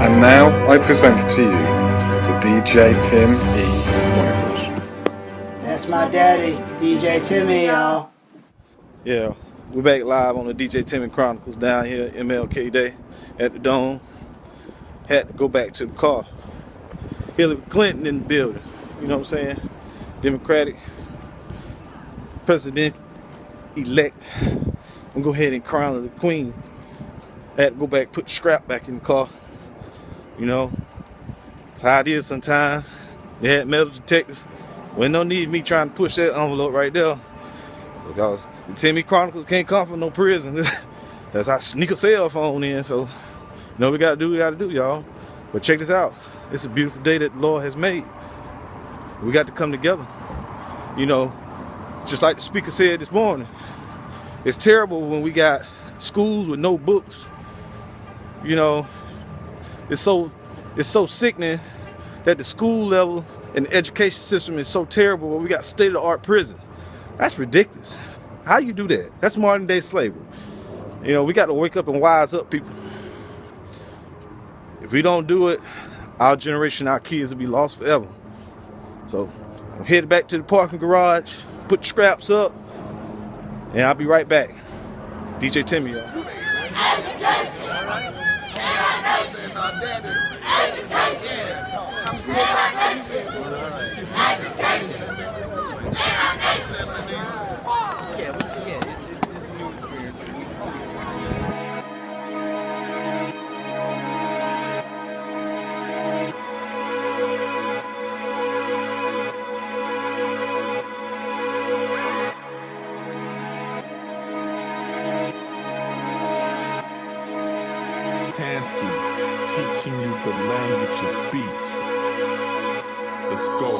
And now I present to you the DJ Tim E. Chronicles. That's my daddy, DJ Timmy, y'all. Yeah, we're back live on the DJ Timmy Chronicles down here, MLK Day at the Dome. Had to go back to the car. Hillary Clinton in the building, you know what I'm saying? Democratic president-elect. I'm gonna go ahead and crown her the queen. Had to go back, put the scrap back in the car. You know, it's how it is sometimes. They had metal detectors. Well, no need me trying to push that envelope right there. Because the Timmy Chronicles can't come from no prison. That's how I sneak a cell phone in. So, you know what we gotta do, y'all. But check this out. It's a beautiful day that the Lord has made. We got to come together. You know, just like the speaker said this morning. It's terrible when we got schools with no books. You know, it's so sickening that the school level and the education system is so terrible where we got state-of-the-art prisons. That's ridiculous. How you do that? That's modern day slavery. You know, we got to wake up and wise up, people. If we don't do it, our generation, our kids will be lost forever. So I'm headed back to the parking garage, put the scraps up, and I'll be right back. DJ Timmy, y'all. It's a new experience. Tanty, teaching you the language of beats. Let's go.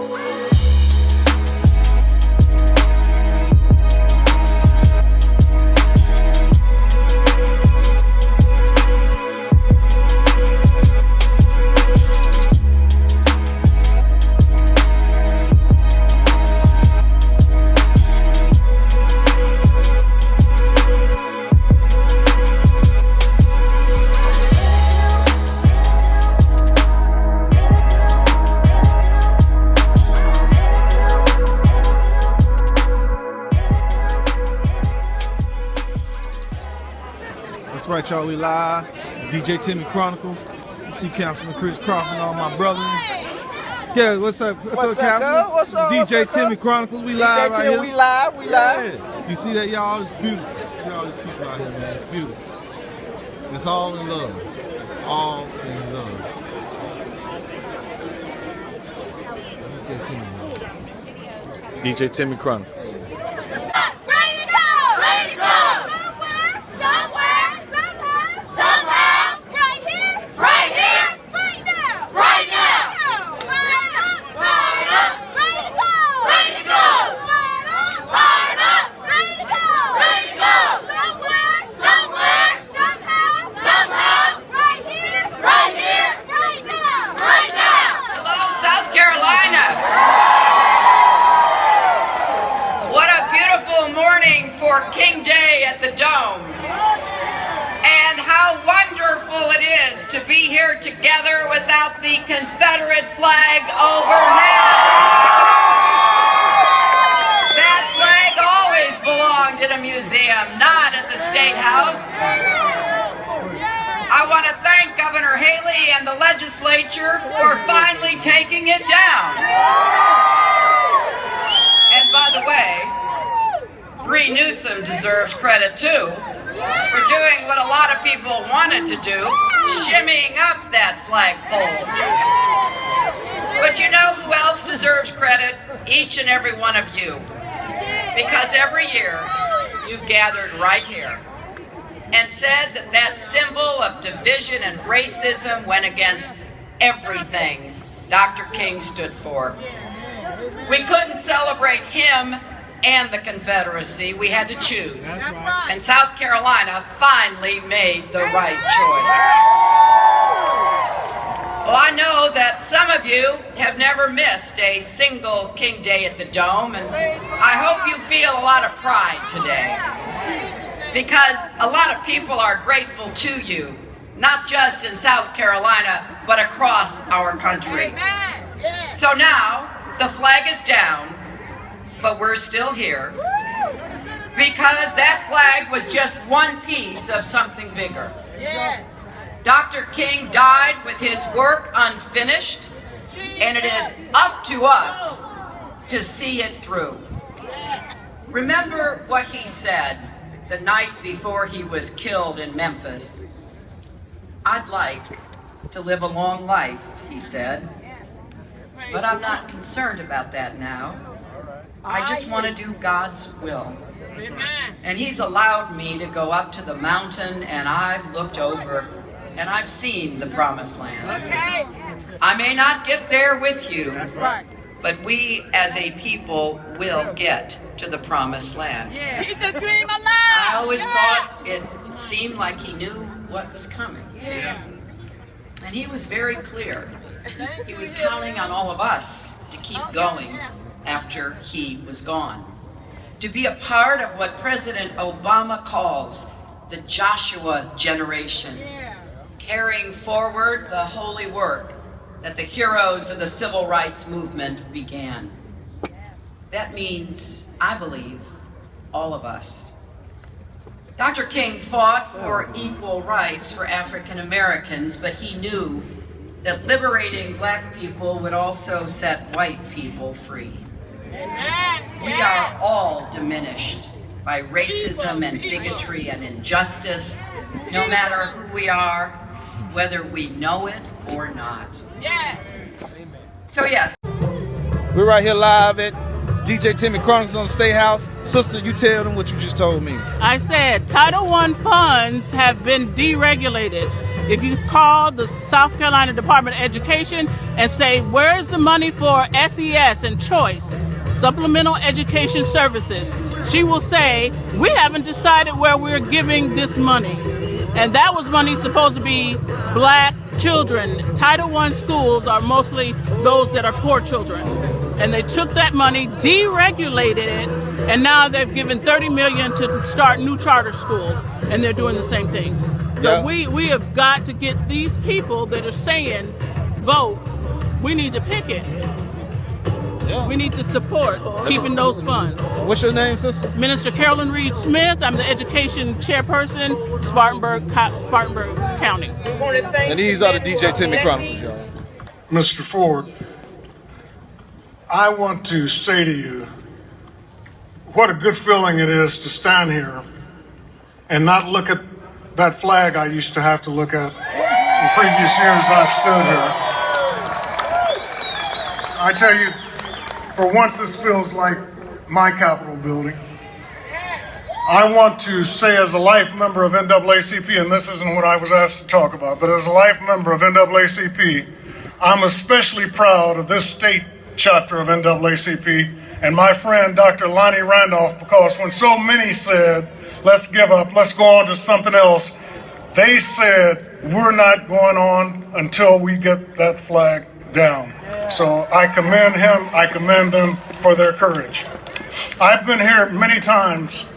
That's right, y'all. We live. DJ Timmy Chronicles. You see Councilman Chris Crawford and all my brothers. Yeah, what's up? What's up, Councilman? cuz? What's up? DJ What's up, Timmy cuz? Chronicles. We DJ live right Tim, here. we live. Yeah. You see that, y'all? It's beautiful. You see all these people out here, man. It's beautiful. It's all in love. It's all in love. DJ Timmy. DJ Timmy Chronicles. King Day at the Dome, and how wonderful it is to be here together without the Confederate flag overhead. That flag always belonged in a museum, not at the State House. I want to thank Governor Haley and the legislature for finally taking it down. And by the way, Bree Newsom deserves credit too for doing what a lot of people wanted to do, shimmying up that flagpole. But you know who else deserves credit? Each and every one of you. Because every year you've gathered right here and said that that symbol of division and racism went against everything Dr. King stood for. We couldn't celebrate him and the Confederacy. We had to choose. And South Carolina finally made the right choice. Well, I know that some of you have never missed a single King Day at the Dome, and I hope you feel a lot of pride today, because a lot of people are grateful to you not just in South Carolina, but across our country. So now, the flag is down, but we're still here, because that flag was just one piece of something bigger. Dr. King died with his work unfinished, and it is up to us to see it through. Remember what he said the night before he was killed in Memphis. "I'd like to live a long life," he said, "but I'm not concerned about that now. I just want to do God's will." And he's allowed me to go up to the mountain, and I've looked over, and I've seen the promised land. I may not get there with you, but we as a people will get to the promised land. Keep the dream alive! I always thought it seemed like he knew what was coming. And he was very clear. He was counting on all of us to keep going after he was gone. To be a part of what President Obama calls the Joshua generation, carrying forward the holy work that the heroes of the civil rights movement began. That means, I believe, all of us. Dr. King fought for equal rights for African Americans, but he knew that liberating black people would also set white people free. We are all diminished by racism and bigotry and injustice, no matter who we are, whether we know it or not. So yes. We're right here live at DJ Timmy Chronicles on the State House. Sister, you tell them what you just told me. I said Title I funds have been deregulated. If you call the South Carolina Department of Education and say, where's the money for SES and Choice, Supplemental Education Services, she will say, we haven't decided where we're giving this money. And that was money supposed to be black children. Title I schools are mostly those that are poor children. And they took that money, deregulated it, and now they've given $30 million to start new charter schools, and they're doing the same thing. So we have got to get these people that are saying, vote, we need to pick it. We need to support keeping those funds. What's your name, sister? Minister Carolyn Reed Smith. I'm the education chairperson, Spartanburg County. And these are the DJ Timmy Chronicles, y'all. Mr. Ford, I want to say to you what a good feeling it is to stand here and not look at that flag I used to have to look at in previous years I've stood here. I tell you, for once this feels like my Capitol building. I want to say as a life member of NAACP, and this isn't what I was asked to talk about, but as a life member of NAACP, I'm especially proud of this state chapter of NAACP and my friend Dr. Lonnie Randolph, because when so many said, let's give up, let's go on to something else, they said, we're not going on until we get that flag down. So I commend him, I commend them for their courage. I've been here many times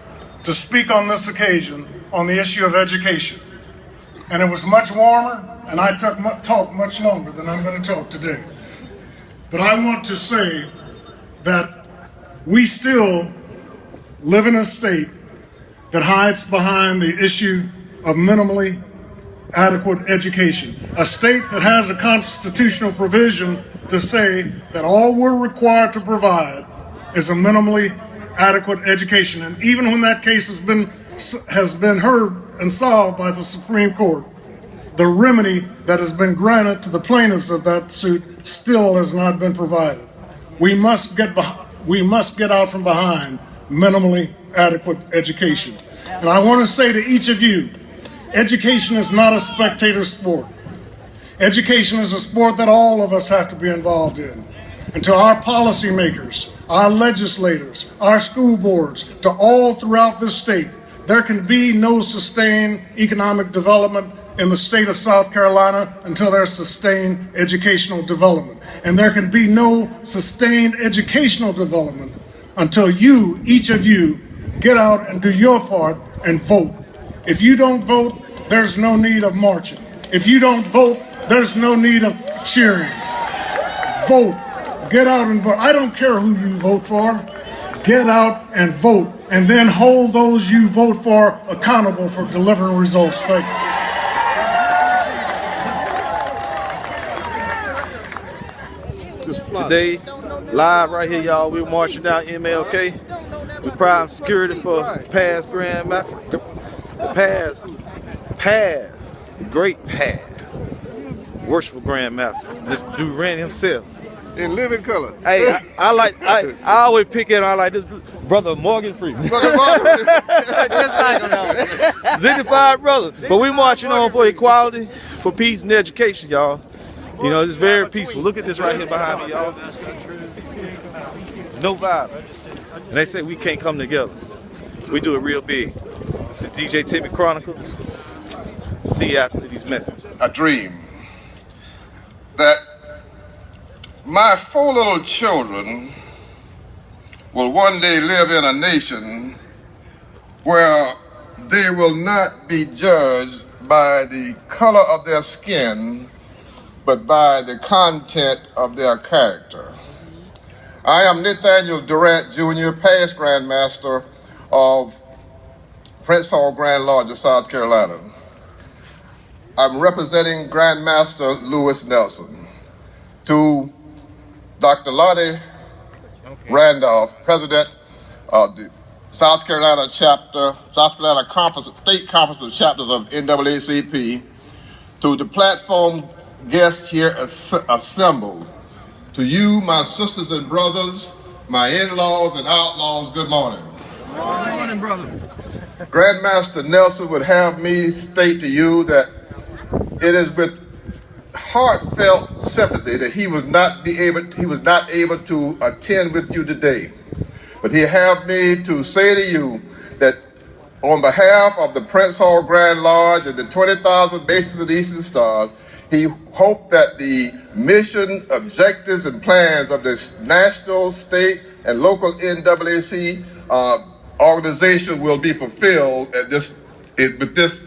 to speak on this occasion on the issue of education. And it was much warmer, and I talked much longer than I'm going to talk today. But I want to say that we still live in a state that hides behind the issue of minimally adequate education. A state that has a constitutional provision to say that all we're required to provide is a minimally adequate education. And even when that case has been heard and solved by the Supreme Court, the remedy that has been granted to the plaintiffs of that suit still has not been provided. We must get out from behind minimally adequate education. And I want to say to each of you, education is not a spectator sport. Education is a sport that all of us have to be involved in. And to our policymakers, our legislators, our school boards, to all throughout this state, there can be no sustained economic development in the state of South Carolina until there's sustained educational development. And there can be no sustained educational development until you, each of you, get out and do your part and vote. If you don't vote, there's no need of marching. If you don't vote, there's no need of cheering. Vote. Get out and vote. I don't care who you vote for. Get out and vote. And then hold those you vote for accountable for delivering results. Thank you. Today, live right here, y'all. We're marching down MLK. We're proud of security for past Grandmaster, the great past, worshipful Grandmaster, Mr. Durant himself. In living color. Hey, I always pick it. I like this brother Morgan Freeman. Brother Morgan. Just like him. Dignified brother. But we marching on for equality, for peace and education, y'all. You know, it's very peaceful. Look at this right here behind me, y'all. No violence. And they say we can't come together. We do it real big. This is DJ Timmy Chronicles. See you after these messages. A dream that my 4 little children will one day live in a nation where they will not be judged by the color of their skin, but by the content of their character. I am Nathaniel Durant Jr., past Grandmaster of Prince Hall Grand Lodge of South Carolina. I'm representing Grandmaster Lewis Nelson. To Dr. Lottie Randolph, President of the South Carolina Chapter, South Carolina Conference, State Conference of Chapters of NAACP, to the platform guests here assembled, to you, my sisters and brothers, my in-laws and outlaws, good morning. Good morning, brother. Grandmaster Nelson would have me state to you that it is with heartfelt sympathy that he was not able to attend with you today. But he have me to say to you that on behalf of the Prince Hall Grand Lodge and the 20,000 bases of the Eastern Stars, he hoped that the mission, objectives, and plans of the national, state, and local NAAC organization will be fulfilled at with this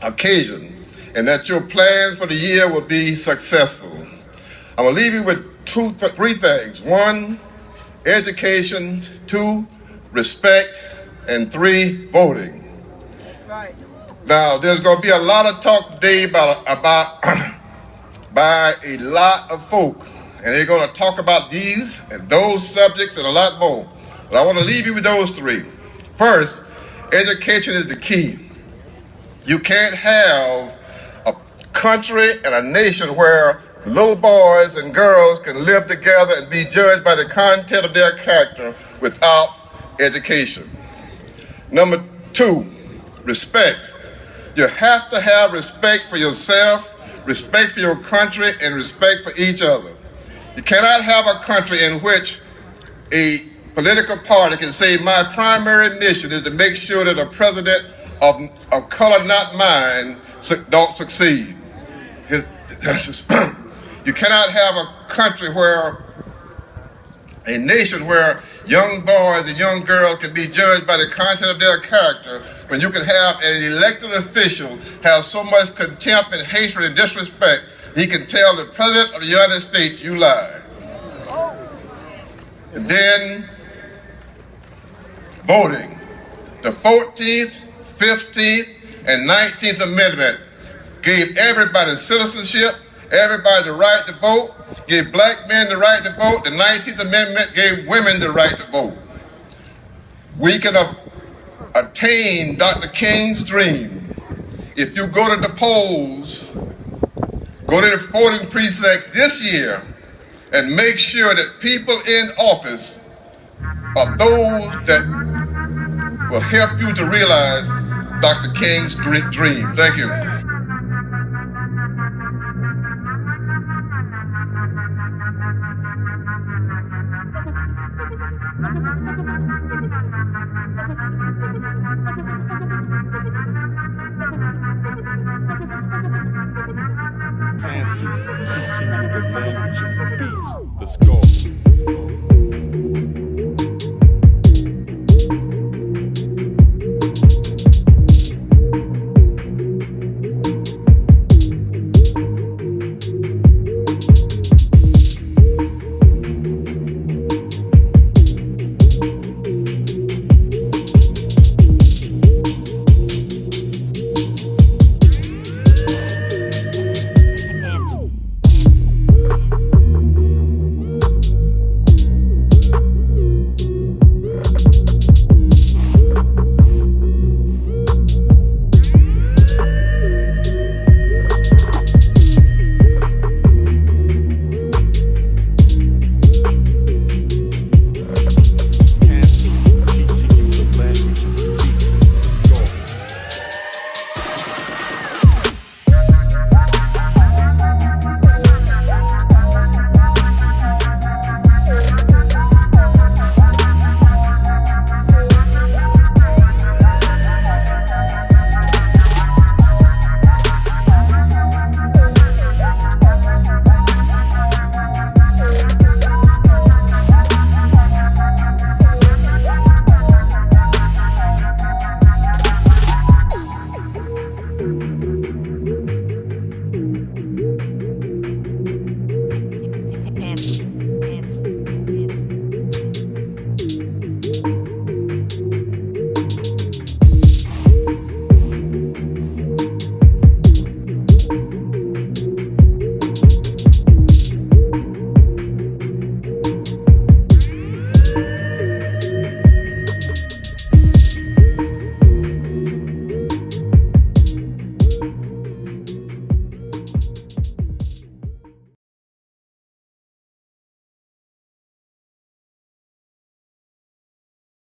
occasion, and that your plans for the year will be successful. I'm gonna leave you with three things. 1, education. 2, respect. And 3, voting. That's right. Now, there's gonna be a lot of talk today about by a lot of folk, and they're gonna talk about these and those subjects and a lot more. But I wanna leave you with those 3. First, education is the key. You can't have a country and a nation where little boys and girls can live together and be judged by the content of their character without education. Number 2, respect. You have to have respect for yourself, respect for your country, and respect for each other. You cannot have a country in which a political party can say, my primary mission is to make sure that a president of color not mine don't succeed. You cannot have a country a nation where young boys and young girls can be judged by the content of their character, when you can have an elected official have so much contempt and hatred and disrespect, he can tell the President of the United States, you lied. And then, voting. The 14th, 15th, and 19th Amendment gave everybody citizenship, everybody the right to vote, gave black men the right to vote. The 19th Amendment gave women the right to vote. We can attain Dr. King's dream if you go to the polls, go to the voting precincts this year, and make sure that people in office are those that will help you to realize Dr. King's dream. Thank you. Teaching you the language of beats. Let's go.